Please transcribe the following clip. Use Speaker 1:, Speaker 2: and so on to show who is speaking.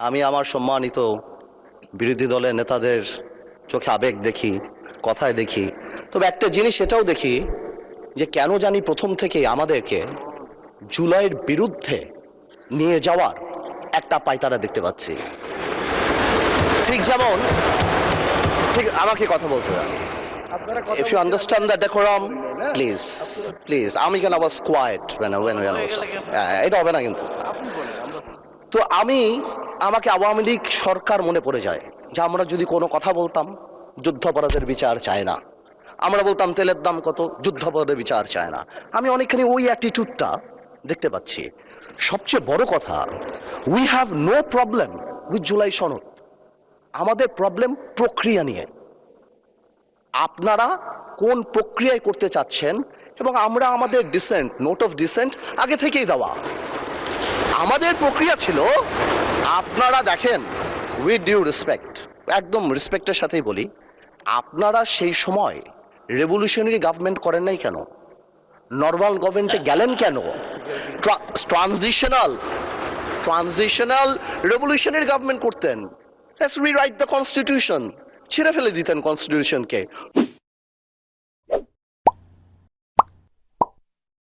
Speaker 1: আমি আমার সম্মানিত বিরোধী দলের নেতাদের চোখে আবেগ দেখি, কথায় দেখি, তবে একটা জিনিস এটাও দেখি যে কেন জানি প্রথম থেকেই আমাদেরকে জুলাইয়ের বিরুদ্ধে নিয়ে যাওয়ার একটা পায়তারা দেখতে পাচ্ছি। ঠিক যেমন, ঠিক আমাকে কথা বলতে দেন। If you understand the decorum, please. আমি কেন was quiet when I was এটা হবে না কিন্তু। তো আমাকে আওয়ামী লীগ সরকার মনে পড়ে যায় যে আমরা যদি কোনো কথা বলতাম যুদ্ধাপরাধের বিচার চায় না, আমরা বলতাম তেলের দাম কত, যুদ্ধাপরাধের বিচার চায় না। আমি অনেকখানি ওই অ্যাটিটিউডটা দেখতে পাচ্ছি। সবচেয়ে বড় কথা, we have no problem with July সনদ। আমাদের প্রবলেম প্রক্রিয়া নিয়ে, আপনারা কোন প্রক্রিয়ায় করতে চাচ্ছেন, এবং আমরা আমাদের ডিসেন্ট, নোট অফ ডিসেন্ট আগে থেকেই দেওয়া। আমাদের প্রক্রিয়া ছিল, আপনারা দেখেন, উইথ ডিউ রেসপেক্ট, একদম রেসপেক্টের সাথেই বলি, আপনারা সেই সময় রেভলিউশনারি গভর্নমেন্ট করেন নাই কেন? নর্মাল গভর্নমেন্টে গেলেন কেন? ট্রানজিশনাল রেভলিউশনারি গভর্নমেন্ট করতেন। লেটস রিরাইট দ্য কনস্টিটিউশন, ছিঁড়ে ফেলে দিতেন কনস্টিটিউশনকে।